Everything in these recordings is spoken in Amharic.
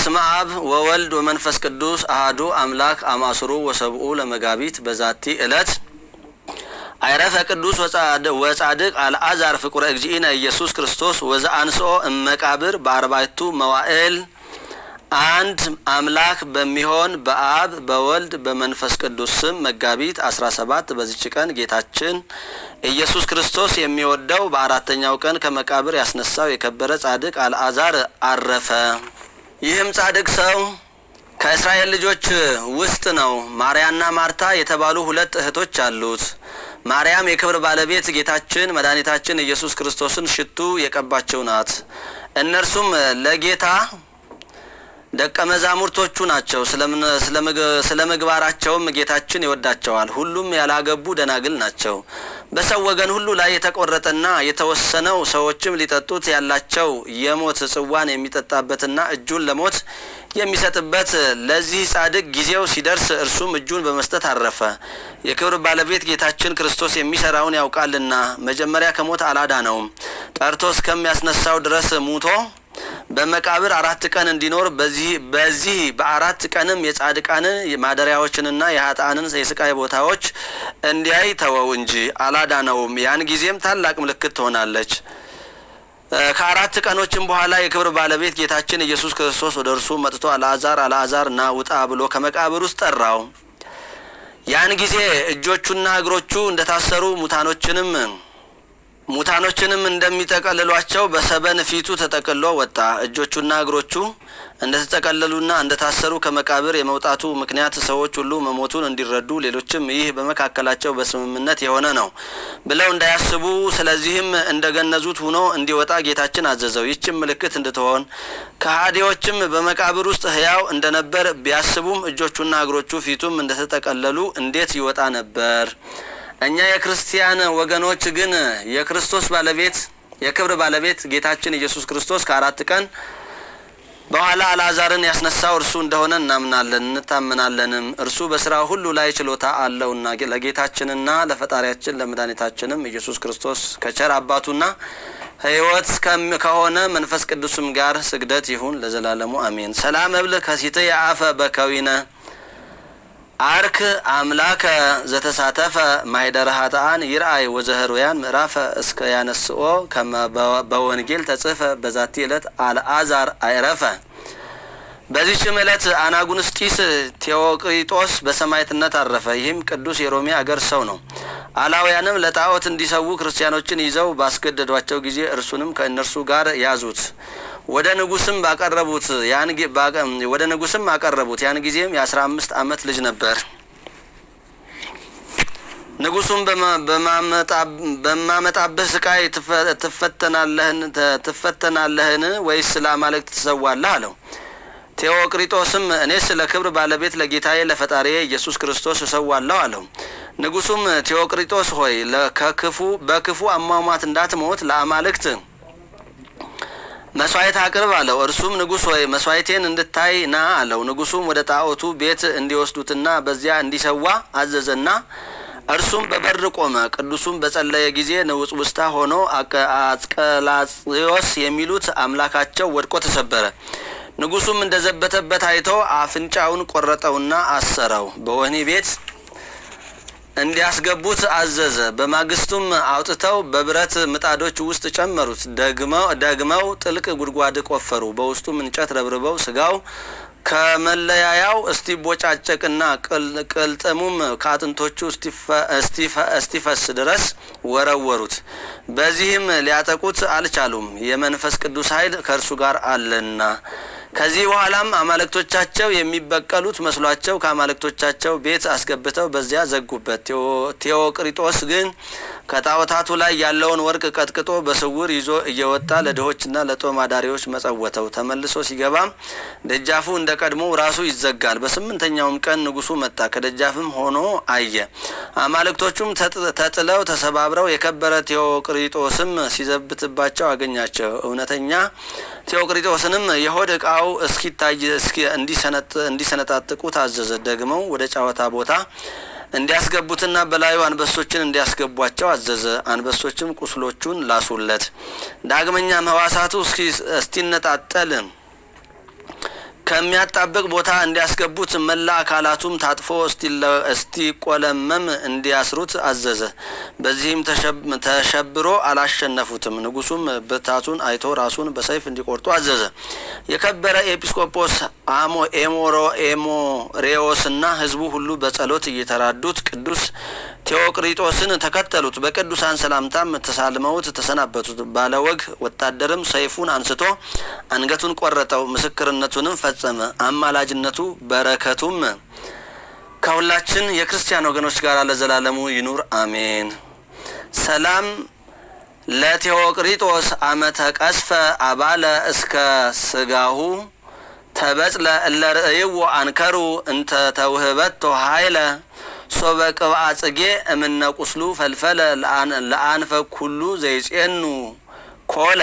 በስመ አብ ወወልድ ወመንፈስ ቅዱስ አሐዱ አምላክ አማስሩ ወሰብኡ ለመጋቢት በዛቲ ዕለት አይረፈ ቅዱስ ወጻድቅ አልዓዛር ፍቁረ እግዚእነ ኢየሱስ ክርስቶስ ወዘአንስኦ እመቃብር በአርባዕቱ መዋዕል። አንድ አምላክ በሚሆን በአብ በወልድ በመንፈስ ቅዱስ ስም መጋቢት 17 በዚች ቀን ጌታችን ኢየሱስ ክርስቶስ የሚወደው በአራተኛው ቀን ከመቃብር ያስነሳው የከበረ ጻድቅ አልዓዛር አረፈ። ይህም ጻድቅ ሰው ከእስራኤል ልጆች ውስጥ ነው። ማርያና ማርታ የተባሉ ሁለት እህቶች አሉት። ማርያም የክብር ባለቤት ጌታችን መድኃኒታችን ኢየሱስ ክርስቶስን ሽቱ የቀባቸው ናት። እነርሱም ለጌታ ደቀ መዛሙርቶቹ ናቸው። ስለምግባራቸውም ጌታችን ይወዳቸዋል። ሁሉም ያላገቡ ደናግል ናቸው። በሰው ወገን ሁሉ ላይ የተቆረጠና የተወሰነው ሰዎችም ሊጠጡት ያላቸው የሞት ጽዋን የሚጠጣበትና እጁን ለሞት የሚሰጥበት ለዚህ ጻድቅ ጊዜው ሲደርስ እርሱም እጁን በመስጠት አረፈ። የክብር ባለቤት ጌታችን ክርስቶስ የሚሰራውን ያውቃልና መጀመሪያ ከሞት አላዳነውም። ጠርቶ እስከሚያስነሳው ድረስ ሙቶ በመቃብር 4 ቀን እንዲኖር በዚህ በ4 ቀንም የጻድቃን ማደሪያዎችንና የኃጥአንን የስቃይ ቦታዎች እንዲያይ ተወው እንጂ አላዳነውም። ያን ጊዜም ታላቅ ምልክት ትሆናለች። ከ4 ቀኖችም በኋላ የክብር ባለቤት ጌታችን ኢየሱስ ክርስቶስ ወደ እርሱ መጥቶ አልዓዛር ና ውጣ ብሎ ከመቃብር ውስጥ ጠራው። ያን ጊዜ እጆቹና እግሮቹ እንደታሰሩ ሙታኖችንም እንደሚጠቀልሏቸው በሰበን ፊቱ ተጠቅሎ ወጣ። እጆቹና እግሮቹ እንደተጠቀለሉና እንደታሰሩ ከመቃብር የመውጣቱ ምክንያት ሰዎች ሁሉ መሞቱን እንዲረዱ፣ ሌሎችም ይህ በመካከላቸው በስምምነት የሆነ ነው ብለው እንዳያስቡ፣ ስለዚህም እንደገነዙት ሆኖ እንዲወጣ ጌታችን አዘዘው። ይህችም ምልክት እንድትሆን ከሃዲዎችም በመቃብር ውስጥ ሕያው እንደነበር ቢያስቡም እጆቹና እግሮቹ ፊቱም እንደተጠቀለሉ እንዴት ይወጣ ነበር? እኛ የክርስቲያን ወገኖች ግን የክርስቶስ ባለቤት የክብር ባለቤት ጌታችን ኢየሱስ ክርስቶስ ከ4 ቀን በኋላ አልዓዛርን ያስነሳው እርሱ እንደሆነ እናምናለን እንታመናለንም። እርሱ በስራው ሁሉ ላይ ችሎታ አለውና ለጌታችንና ለፈጣሪያችን ለመድኃኒታችንም ኢየሱስ ክርስቶስ ከቸር አባቱና ሕይወት ከሆነ መንፈስ ቅዱስም ጋር ስግደት ይሁን ለዘላለሙ አሜን። ሰላም እብል ከሲተ ያአፈ በከዊነ አርክ አምላከ ዘተሳተፈ ማይደረ ኃጥአን ይርአይ ወዘህሩያን ምዕራፈ እስከ ያነስኦ በወንጌል ተጽፈ በዛቲ ዕለት አልዓዛር አይረፈ። በዚህችም ዕለት አናጉንስጢስ ቴዎቅሪጦስ በሰማዕትነት አረፈ። ይህም ቅዱስ የሮሜ አገር ሰው ነው። አላውያንም ለጣዖት እንዲሰዉ ክርስቲያኖችን ይዘው ባስገደዷቸው ጊዜ እርሱንም ከእነርሱ ጋር ያዙት። ወደ ንጉስም አቀረቡት። ያን ጊዜም የ15 ዓመት ልጅ ነበር። ንጉሱም በማመጣብህ ስቃይ ትፈተናለህን ወይስ ለአማልክት ትሰዋለህ አለው። ቴዎቅሪጦስም እኔስ ለክብር ባለቤት ለጌታዬ ለፈጣሪዬ ኢየሱስ ክርስቶስ እሰዋለሁ አለው። ንጉሱም ቴዎቅሪጦስ ሆይ በክፉ አሟሟት እንዳትሞት ለአማልክት መስዋዕት አቅርብ አለው። እርሱም ንጉስ ሆይ መስዋዕቴን እንድታይ ና አለው። ንጉሱም ወደ ጣዖቱ ቤት እንዲወስዱትና በዚያ እንዲሰዋ አዘዘና እርሱም በበር ቆመ። ቅዱሱም በጸለየ ጊዜ ንውጽውጽታ ሆኖ አስቀላጽዮስ የሚሉት አምላካቸው ወድቆ ተሰበረ። ንጉሱም እንደዘበተበት አይቶ አፍንጫውን ቆረጠውና አሰረው፣ በወህኒ ቤት እንዲያስገቡት አዘዘ። በማግስቱም አውጥተው በብረት ምጣዶች ውስጥ ጨመሩት። ደግመው ጥልቅ ጉድጓድ ቆፈሩ። በውስጡም እንጨት ረብርበው ስጋው ከመለያያው እስቲቦጫጨቅና ቅልጥሙም ከአጥንቶቹ እስቲፈስ ድረስ ወረወሩት። በዚህም ሊያጠቁት አልቻሉም፣ የመንፈስ ቅዱስ ኃይል ከእርሱ ጋር አለና። ከዚህ በኋላም አማልክቶቻቸው የሚበቀሉት መስሏቸው ከአማልክቶቻቸው ቤት አስገብተው በዚያ ዘጉበት። ቴዎቅሪጦስ ግን ከጣዖታቱ ላይ ያለውን ወርቅ ቀጥቅጦ በስውር ይዞ እየወጣ ለድሆችና ለጦም አዳሪዎች መጸወተው። ተመልሶ ሲገባም ደጃፉ እንደ ቀድሞ ራሱ ይዘጋል። በ8ኛውም ቀን ንጉሱ መጣ፣ ከደጃፍም ሆኖ አየ። አማልክቶቹም ተጥለው ተሰባብረው የከበረ ቴዎቅሪጦስም ሲዘብትባቸው አገኛቸው። እውነተኛ ቴዎቅሪጦስንም የሆድ ዕቃው እስኪታይ እንዲሰነጣጥቁ ታዘዘ። ደግመው ወደ ጨዋታ ቦታ እንዲያስገቡትና በላዩ አንበሶችን እንዲያስገቧቸው አዘዘ። አንበሶችም ቁስሎቹን ላሱለት። ዳግመኛም ሕዋሳቱ እስቲነጣጠል ከሚያጣብቅ ቦታ እንዲያስገቡት መላ አካላቱም ታጥፎ እስቲቆለመም እንዲያስሩት አዘዘ። በዚህም ተሸብሮ አላሸነፉትም። ንጉሱም ብርታቱን አይቶ ራሱን በሰይፍ እንዲቆርጡ አዘዘ። የከበረ ኤጲስቆጶስ ኤሞሬዎስና ሕዝቡ ሁሉ በጸሎት እየተራዱት ቅዱስ ቴዎቅሪጦስን ተከተሉት። በቅዱሳን ሰላምታም ተሳልመውት ተሰናበቱት። ባለወግ ወታደርም ሰይፉን አንስቶ አንገቱን ቆረጠው። ምስክርነቱንም ፈጸመ። አማላጅነቱ በረከቱም ከሁላችን የክርስቲያን ወገኖች ጋር ለዘላለሙ ይኑር አሜን። ሰላም ለቴዎቅሪጦስ አመተ ቀስፈ አባለ እስከ ስጋሁ ተበጽለ እለርእይዎ አንከሩ እንተ ተውህበቶ ኃይለ ሶበ ቅብአ ጽጌ እምነ ቁስሉ ፈልፈለ ለአንፈ ኩሉ ዘይጼኑ ኮለ።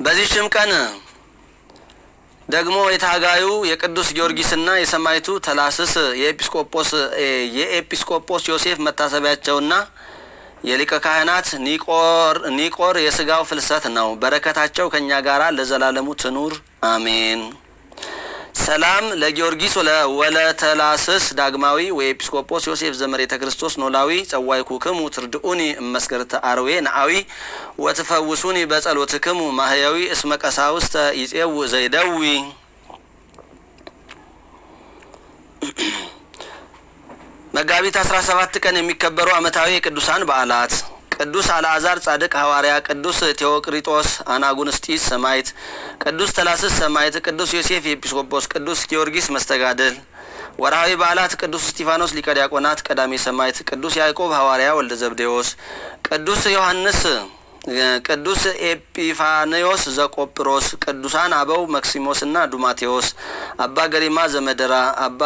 በዚህም ቀን ደግሞ የታጋዩ የቅዱስ ጊዮርጊስና የሰማዕቱ ተላስስ የኤጲስቆጶስ ዮሴፍ መታሰቢያቸውና የሊቀ ካህናት ኒቆር የስጋው ፍልሰት ነው። በረከታቸው ከኛ ጋራ ለዘላለሙ ትኑር አሜን። ሰላም ለጊዮርጊስ ወለተላስስ ዳግማዊ ወኤጲስቆጶስ ዮሴፍ ዘመሬተ ክርስቶስ ኖላዊ ጸዋይኩክሙ ትርድኡኒ እመስገርተ አርዌ ነአዊ ወትፈውሱኒ በጸሎትክሙ ማህያዊ እስመ ቀሳውስተ ይጼው ዘይደዊ። መጋቢት 17 ቀን የሚከበሩ ዓመታዊ የቅዱሳን በዓላት ቅዱስ አልዓዛር ጻድቅ ሐዋርያ፣ ቅዱስ ቴዎቅሪጦስ አናጉንስጢስ ሰማዕት፣ ቅዱስ ተላስስ ሰማዕት፣ ቅዱስ ዮሴፍ ኤጲስቆጶስ፣ ቅዱስ ጊዮርጊስ መስተጋድል። ወርሃዊ በዓላት ቅዱስ እስጢፋኖስ ሊቀ ዲያቆናት ቀዳሚ ሰማዕት፣ ቅዱስ ያዕቆብ ሐዋርያ ወልደ ዘብዴዎስ፣ ቅዱስ ዮሐንስ፣ ቅዱስ ኤጲፋንዮስ ዘቆጵሮስ፣ ቅዱሳን አበው መክሲሞስና ዱማቴዎስ፣ አባ ገሪማ ዘመደራ፣ አባ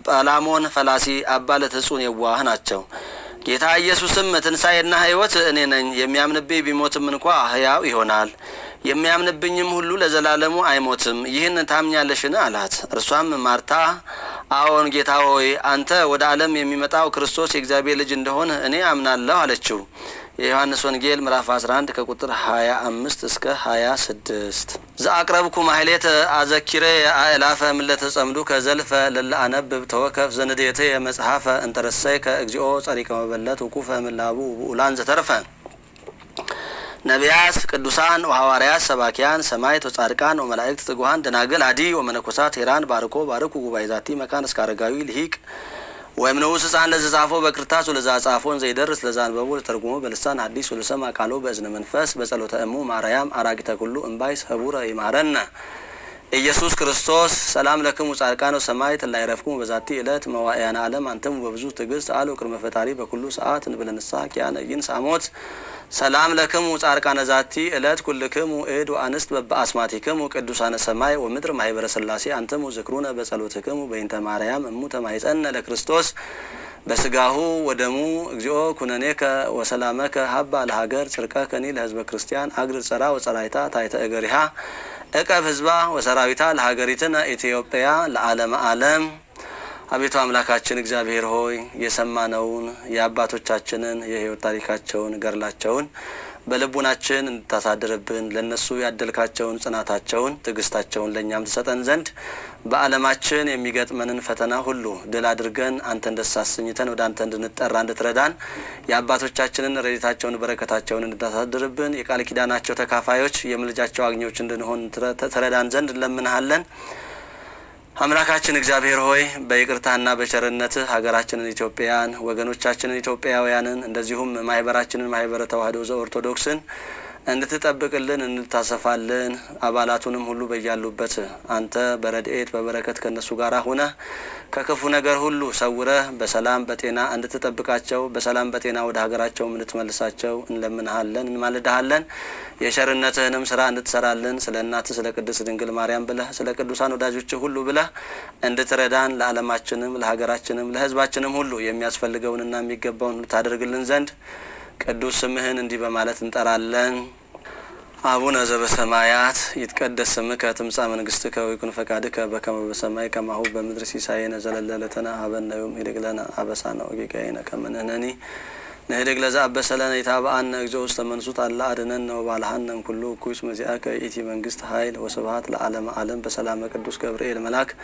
ጰላሞን ፈላሲ፣ አባ ለትጹን የዋህ ናቸው። ጌታ ኢየሱስም ትንሣኤና ሕይወት እኔ ነኝ፣ የሚያምንብኝ ቢሞትም እንኳ ሕያው ይሆናል፣ የሚያምንብኝም ሁሉ ለዘላለሙ አይሞትም። ይህን ታምኛለሽን? አላት። እርሷም ማርታ አዎን ጌታ ሆይ፣ አንተ ወደ ዓለም የሚመጣው ክርስቶስ የእግዚአብሔር ልጅ እንደሆነ እኔ አምናለሁ አለችው። የዮሐንስ ወንጌል ምዕራፍ 11 ከቁጥር 25 እስከ 26። ዘአቅረብኩ ማህሌተ አዘኪሬ አእላፈ ምለተ ጸምዱ ከዘልፈ ለለአነብብ ተወከፍ ዘንዴተ የመጽሐፈ እንተረሰይ ከእግዚኦ ጸሪቀ መበለት ውቁፈ ምላቡ ውላን ዘተርፈ ነቢያት ቅዱሳን ወሐዋርያት ሰባኪያን ሰማዕት ወጻድቃን ወመላእክት ትጉሃን ደናግል አዲ ወመነኮሳት ሄራን ባርኮ ባርኩ ጉባኤ ዛቲ መካን እስከ አረጋዊ ልሂቅ ወይም ንዑስ ሕፃን ለዘጻፎ በክርታስ ወለዘጻፎን ዘይደርስ ለዛንበቡ ለተርጉሞ በልሳን ሐዲስ ወለሰማ ቃሎ በእዝነ መንፈስ በጸሎተ እሙ ማርያም አራጊተ ኩሉ እምባይስ ህቡረ ይማረነ ኢየሱስ ክርስቶስ። ሰላም ለክሙ ጻድቃን ወሰማዕት ላይረፍኩሙ በዛቲ ዕለት መዋዕያነ ዓለም አንተሙ በብዙ ትዕግስት አሉ ቅድመ ፈጣሪ በኩሉ ሰዓት እንብለ ንስሐ ኪያነ ይንሳሞት። ሰላም ለክሙ ጻድቃነ ዛቲ ዕለት ኩልክሙ እድ ወአንስት በበአስማቲክሙ ቅዱሳነ ሰማይ ወምድር ማህበረ ሥላሴ አንተሙ ዝክሩነ በጸሎትክሙ በእንተ ማርያም እሙ ተማይጸነ ለክርስቶስ በስጋሁ ወደሙ እግዚኦ ኩነኔከ ወሰላመከ ሀባ ለሀገር ጽርቀከኒ ለህዝበ ክርስቲያን አግር ጸራ ወጸራይታ ታይተ እገሪሃ እቀብ ህዝባ ወሰራዊታ ለሀገሪትነ ኢትዮጵያ ለዓለመ ዓለም። አቤቱ አምላካችን እግዚአብሔር ሆይ የሰማነውን የአባቶቻችንን የህይወት ታሪካቸውን ገርላቸውን በልቡናችን እንድታሳድርብን ለነሱ ያደልካቸውን ጽናታቸውን ትዕግስታቸውን ለእኛም ትሰጠን ዘንድ በዓለማችን የሚገጥመንን ፈተና ሁሉ ድል አድርገን አንተን ደስ አሰኝተን ወደ አንተ እንድንጠራ እንድትረዳን የአባቶቻችንን ረድኤታቸውን በረከታቸውን እንድታሳድርብን የቃል ኪዳናቸው ተካፋዮች የምልጃቸው አግኞች እንድንሆን ትረዳን ዘንድ እንለምንሃለን። አምላካችን እግዚአብሔር ሆይ በይቅርታና በቸርነት ሀገራችንን ኢትዮጵያን ወገኖቻችንን ኢትዮጵያውያንን እንደዚሁም ማህበራችንን ማህበረ ተዋህዶ ዘኦርቶዶክስን እንድትጠብቅልን እንድታሰፋልን አባላቱንም ሁሉ በያሉበት አንተ በረድኤት በበረከት ከነሱ ጋር ሆነ ከክፉ ነገር ሁሉ ሰውረህ በሰላም በጤና እንድትጠብቃቸው በሰላም በጤና ወደ ሀገራቸው እንድትመልሳቸው እንለምንሃለን እንማልድሃለን። የቸርነትህንም ስራ እንድትሰራልን ስለ እናትህ ስለ ቅድስት ድንግል ማርያም ብለህ ስለ ቅዱሳን ወዳጆች ሁሉ ብለህ እንድትረዳን ለዓለማችንም ለሀገራችንም ለሕዝባችንም ሁሉ የሚያስፈልገውንና የሚገባውን እንድታደርግልን ዘንድ ቅዱስ ስምህን እንዲህ በማለት እንጠራለን። አቡነ ዘበሰማያት ይትቀደስ ስምከ ትምጻእ መንግስትከ ወይኩን ፈቃድከ በከመ በሰማይ ከማሁ በምድር ሲሳየነ ዘለለዕለትነ ሀበነ ዮም ኅድግ ለነ አበሳነ ወጌጋየነ ከመ ንሕነኒ نهدق لذا بسلنا يتابعنا اجوز تمنسوت على أدنان وبالحنا كله كويس مزياك إيتي منجست هايل وسبحات العالم عالم بسلامة قدوس جبريل ملاك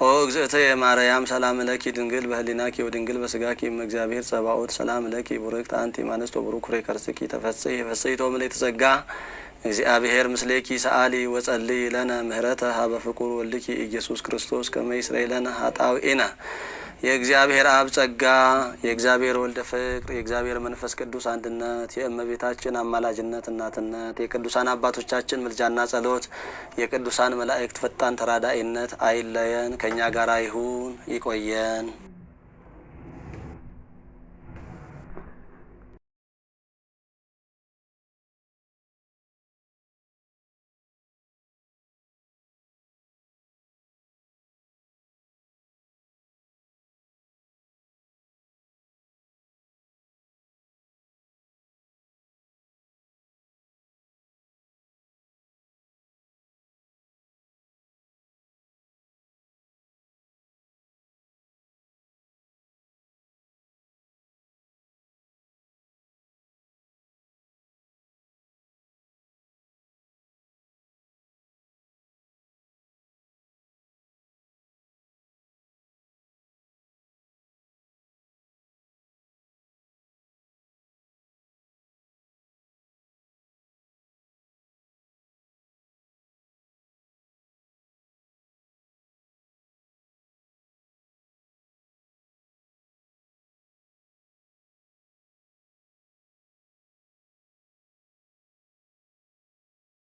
او اغزئتي ماريام سلام لك دنجل بهليناكي ودنجل بسقاكي مجزابير سباوت سلام لك بركت أنت مانست وبروك ريكرسكي تفسي فسيتو ملي تزقا እግዚአብሔር ምስሌኪ ሰአሊ ወጸሊ ለነ ምህረተሃ በፍቁር ወልድኪ ኢየሱስ ክርስቶስ ከመ ይስረይ ለነ ኃጣውኢነ። የእግዚአብሔር አብ ጸጋ፣ የእግዚአብሔር ወልድ ፍቅር፣ የእግዚአብሔር መንፈስ ቅዱስ አንድነት፣ የእመቤታችን አማላጅነት እናትነት፣ የቅዱሳን አባቶቻችን ምልጃና ጸሎት፣ የቅዱሳን መላእክት ፈጣን ተራዳኢነት አይለየን፣ ከኛ ጋር ይሁን ይቆየን።